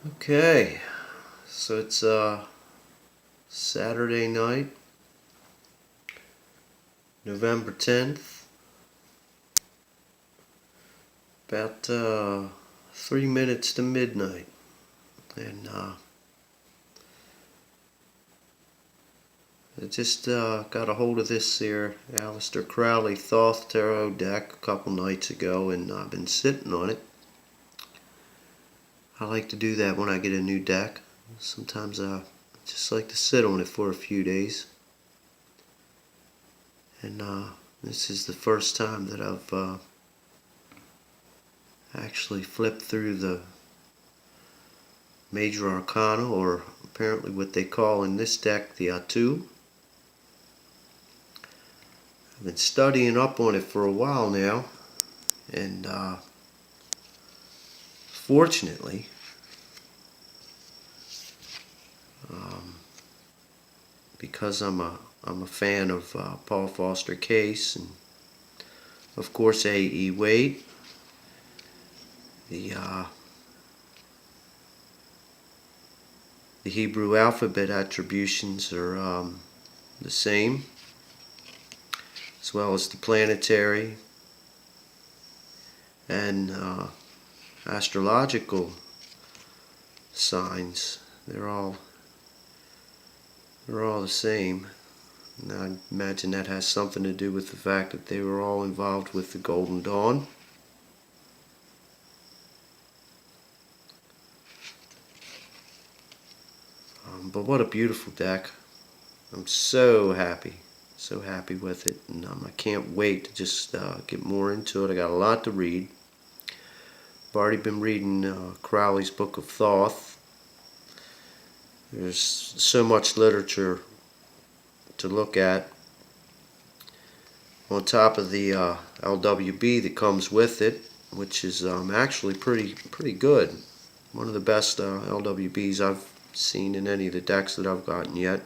Okay, so it's Saturday night, November 10th, about 3 minutes to midnight, and I just got a hold of this here Crowley Thoth Tarot deck a couple nights ago, and I've been sitting on it. I like to do that when I get a new deck. Sometimes I just like to sit on it for a few days. And this is the first time that I've actually flipped through the major arcana, or apparently what they call in this deck the Atu. I've been studying up on it for a while now, and fortunately, because I'm a fan of Paul Foster Case and of course A.E. Waite, the Hebrew alphabet attributions are the same, as well as the planetary and astrological signs. They're all the same. And I imagine that has something to do with the fact that they were all involved with the Golden Dawn. But what a beautiful deck. I'm so happy with it, and I can't wait to just get more into it. I got a lot to read. I've already been reading Crowley's Book of Thoth. There's so much literature to look at, on top of the LWB that comes with it, which is actually pretty good. One of the best LWBs I've seen in any of the decks that I've gotten yet.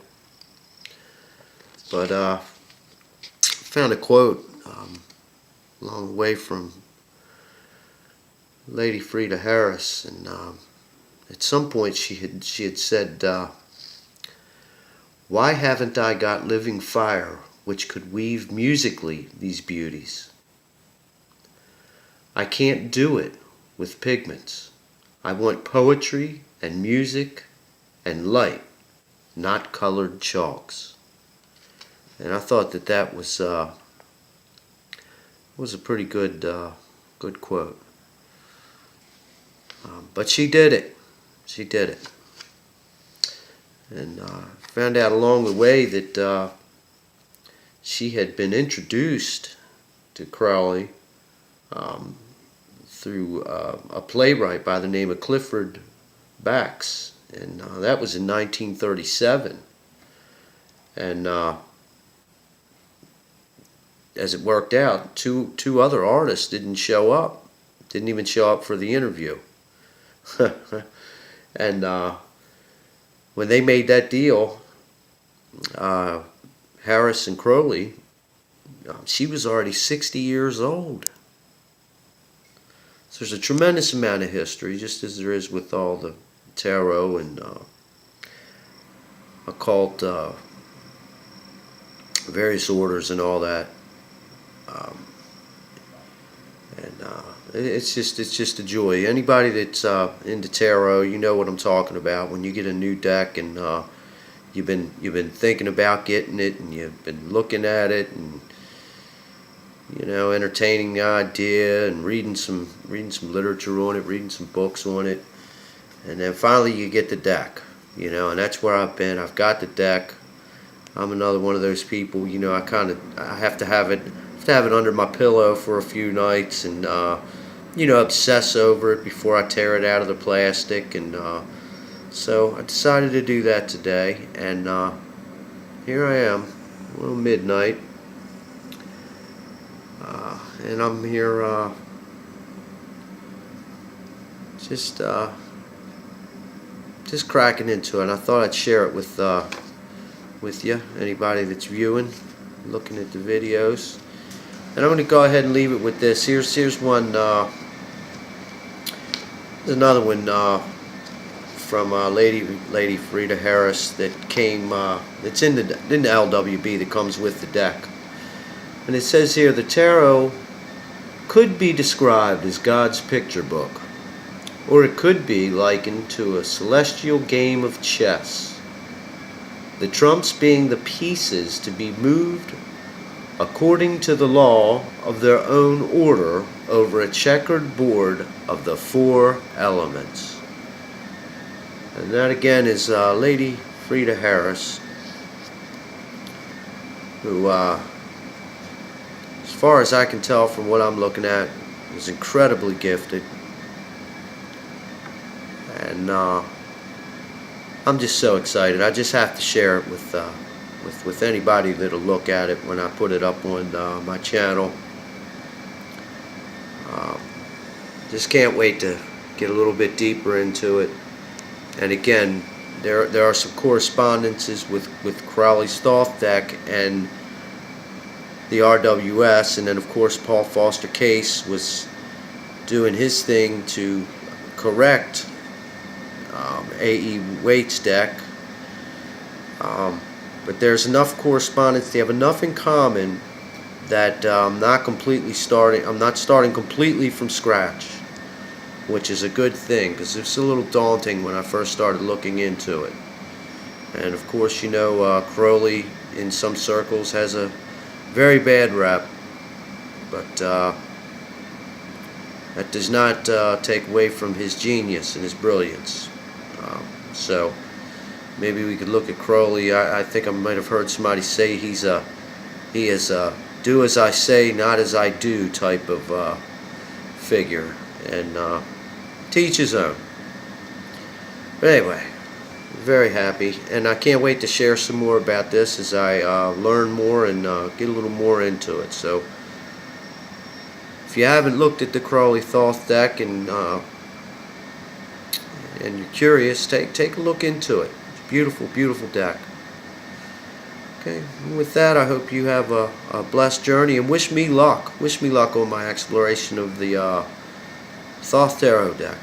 But found a quote along the way from Lady Frida Harris, and at some point she had said, "Why haven't I got living fire which could weave musically these beauties? I can't do it with pigments. I want poetry and music and light, not colored chalks." And I thought that was a pretty good quote. But she did it. She did it. And found out along the way that she had been introduced to Crowley through a playwright by the name of Clifford Bax, and that was in 1937. And as it worked out, two other artists didn't even show up for the interview. And when they made that deal, Harris and Crowley, she was already 60 years old. So there's a tremendous amount of history, just as there is with all the tarot and occult, various orders and all that. It's just a joy. Anybody that's into tarot, you know what I'm talking about. When you get a new deck and you've been thinking about getting it, and you've been looking at it, and entertaining the idea, and reading some literature on it, reading some books on it, and then finally you get the deck. And that's where I've been. I've got the deck. I'm another one of those people. I have to have it under my pillow for a few nighs, and obsess over it before I tear it out of the plastic. And so I decided to do that today, and here I am, midnight, and I'm here just cracking into it. And I thought I'd share it with you, anybody that's viewing, looking at the videos. And I'm going to go ahead and leave it with this. Here's one. There's another one from Lady Frida Harris that came. It's in the LWB that comes with the deck, and it says here the tarot could be described as God's picture book, or it could be likened to a celestial game of chess. The trumps being the pieces to be moved according to the law of their own order over a checkered board of the four elements. And that again is Lady Frida Harris, who, as far as I can tell from what I'm looking at, is incredibly gifted. And I'm just so excited. I just have to share it with anybody that'll look at it when I put it up on my channel. Just can't wait to get a little bit deeper into it. And again, there are some correspondences with Crowley's Thoth deck and the RWS, and then of course Paul Foster Case was doing his thing to correct A.E. Waite's deck. But there's enough correspondence, they have enough in common that I'm not starting completely from scratch, which is a good thing, because it's a little daunting when I first started looking into it. And of course, you know, Crowley in some circles has a very bad rep, but that does not take away from his genius and his brilliance. So maybe we could look at Crowley. I think I might have heard somebody say he is a do as I say, not as I do type of figure, and to each his own. But anyway, very happy, and I can't wait to share some more about this as I learn more and get a little more into it. So if you haven't looked at the Crowley Thoth deck and you're curious, take a look into it. It's a beautiful, beautiful deck. Okay, and with that, I hope you have a blessed journey, and wish me luck. Wish me luck on my exploration of the Thoth Tarot deck.